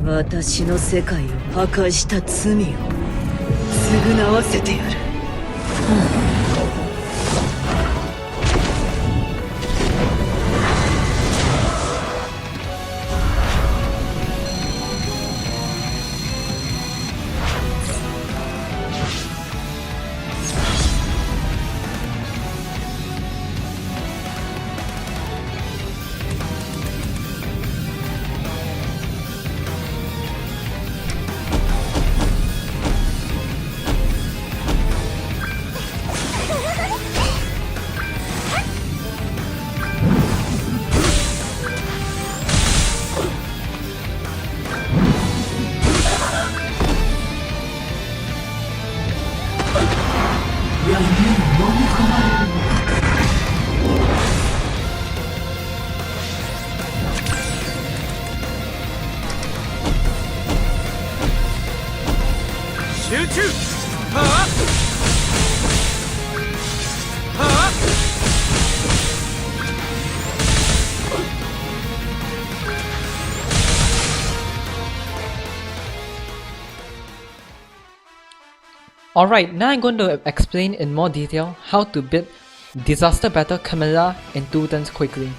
私の世界を破壊した罪を償わせてやる。集中！はあはあ Alright, now I'm going to explain in more detail how to build Disaster Battle Camila in 2 turns quickly.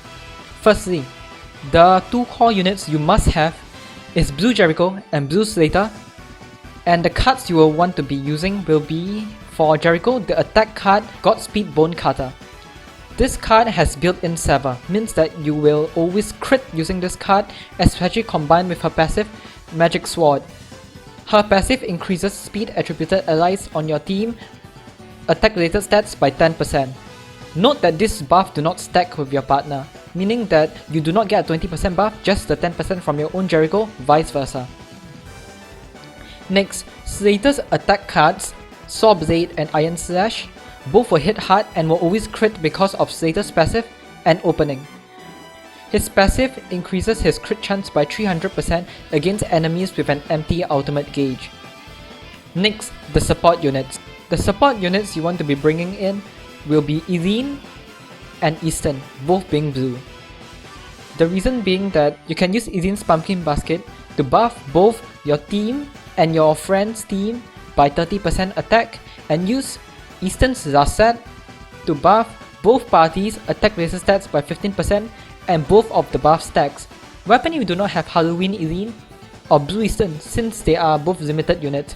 Firstly, the 2 core units you must have is Blue Jericho and Blue Slater, and the cards you will want to be using will be, for Jericho, the attack card Godspeed Bone Cutter. This card has built-in Sever, means that you will always crit using this card, especially combined with her passive Magic Sword. Her passive increases speed attributed allies on your team attack related stats by 10%. Note that this buff do not stack with your partner, meaning that you do not get a 20% buff, just the 10% from your own Jericho, vice versa. Next, Slater's attack cards, Saw Blade and Iron Slash, both will hit hard and will always crit because of Slater's passive and opening. His passive increases his crit chance by 300% against enemies with an empty ultimate gauge. Next, the support units. The support units you want to be bringing in will be Eileen and Easton, both being blue. The reason being that you can use Eileen's Pumpkin Basket to buff both your team and your friend's team by 30% attack, and use Easton's Zasset to buff both parties' attack related stats by 15% and both of the buff stacks. Weapon you do not have Halloween Eileen or Blue Easton, since they are both limited units.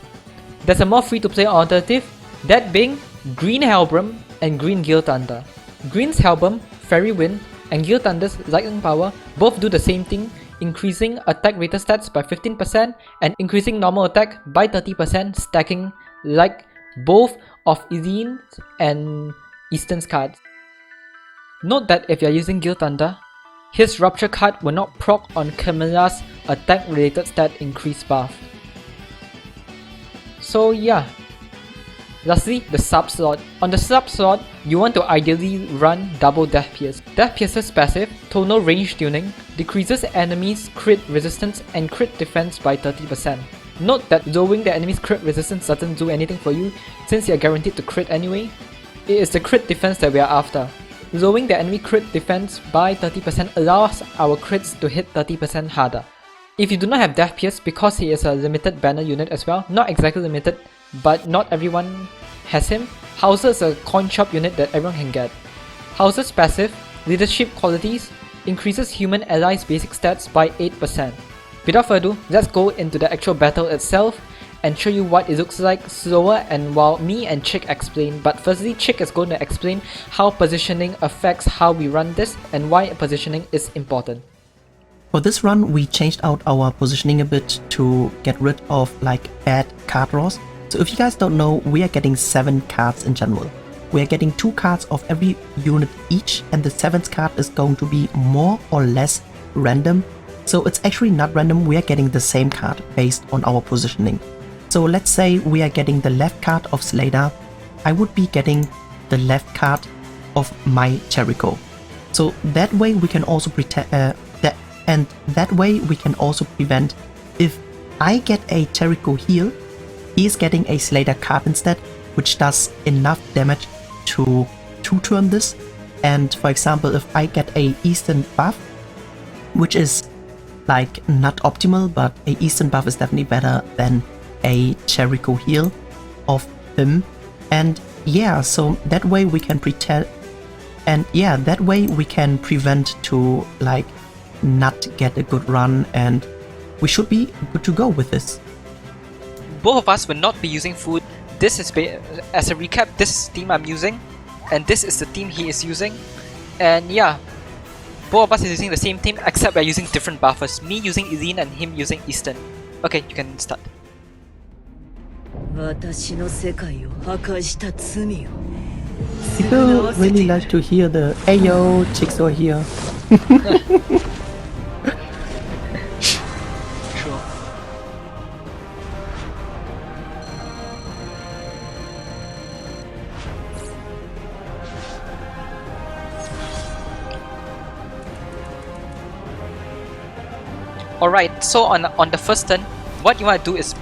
There's a more free to play alternative, that being Green Hellbrum and Green Gale Thunder. Green's Hellbrum, Fairy Wind, and Gale Thunder's Lightning Power both do the same thing, increasing attack rated stats by 15% and increasing normal attack by 30%, stacking like both of Eileen's and Easton's cards. Note that if you are using Gale Thunder, his Rupture card will not proc on Camila's attack related stat increase buff. So yeah. Lastly, the sub slot. On the sub slot, you want to ideally run double Death Pierce. Death Pierce's passive, Tonal Range Tuning, decreases enemies' crit resistance and crit defense by 30%. Note that lowering the enemy's crit resistance doesn't do anything for you, since you are guaranteed to crit anyway. It is the crit defense that we are after. Lowering the enemy crit defense by 30% allows our crits to hit 30% harder. If you do not have Death Pierce, because he is a limited banner unit as well, not exactly limited, but not everyone has him, Howzer is a coin shop unit that everyone can get. Howzer's passive, Leadership Qualities, increases human allies' basic stats by 8%. Without further ado, let's go into the actual battle itself and show you what it looks like slower, and while me and Chik explain. But firstly, Chik is going to explain how positioning affects how we run this and why positioning is important. For this run, we changed out our positioning a bit to get rid of like bad card draws. So if you guys don't know, we are getting 7 cards in general. We are getting 2 cards of every unit each, and the 7th card is going to be more or less random. So it's actually not random, we are getting the same card based on our positioning. So let's say we are getting the left card of Slater, I would be getting the left card of my Jericho. So that way we can also prevent if I get a Jericho heal, he is getting a Slater card instead, which does enough damage to 2-turn this. And for example, if I get a Eastern buff, which is like not optimal, but a Eastern buff is definitely better than a Jericho heal of him. And yeah, so that way we can pretend, and yeah, that way we can prevent to like not get a good run, and we should be good to go with this. Both of us will not be using food. This is, as a recap, this is the team I'm using, and this is the team he is using. And yeah, both of us is using the same team, except we're using different buffers. Me using Eileen and him using Eastern. Okay, you can start. 私の世界を破壊した罪を People really like to hear the Ayo, Chiksua here. True. Alright, so on the first turn, what you want to do is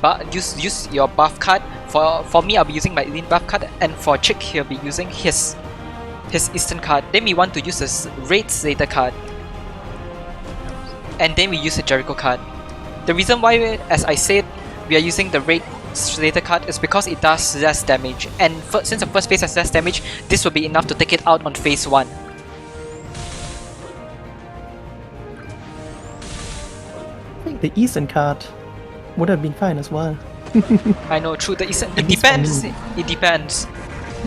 use your buff card. For me, I'll be using my Eileen buff card, and for Chick, he'll be using his Eastern card. Then we want to use this Raid Slater card, and then we use the Jericho card. The reason why, as I said, we are using the Raid Slater card is because it does less damage, and since the first phase has less damage, this will be enough to take it out on phase 1. I think the Eastern card would have been fine as well. I know, true. The Eastern, it least for depends. me. It depends.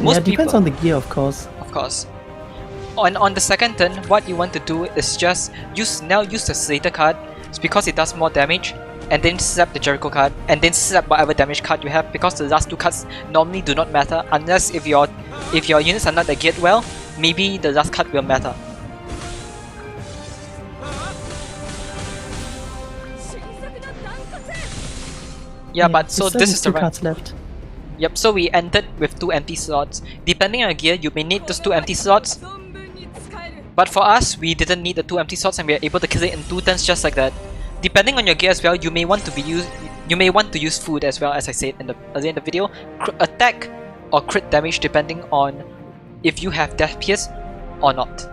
Yeah, it depends on the gear, of course. Of course. On the second turn, what you want to do is just use the Slater card. It's because it does more damage, and then slap the Jericho card, and then slap whatever damage card you have, because the last two cards normally do not matter unless if your units are not geared well, maybe the last card will matter. Yeah, but so this is the right. Cards left. Yep, so we ended with 2 empty slots. Depending on your gear, you may need those 2 empty slots. But for us, we didn't need the 2 empty slots, and we are able to kill it in 2 turns just like that. Depending on your gear as well, you may want to use food as well, as I said earlier in the video. Attack or crit damage depending on if you have Death Pierce or not.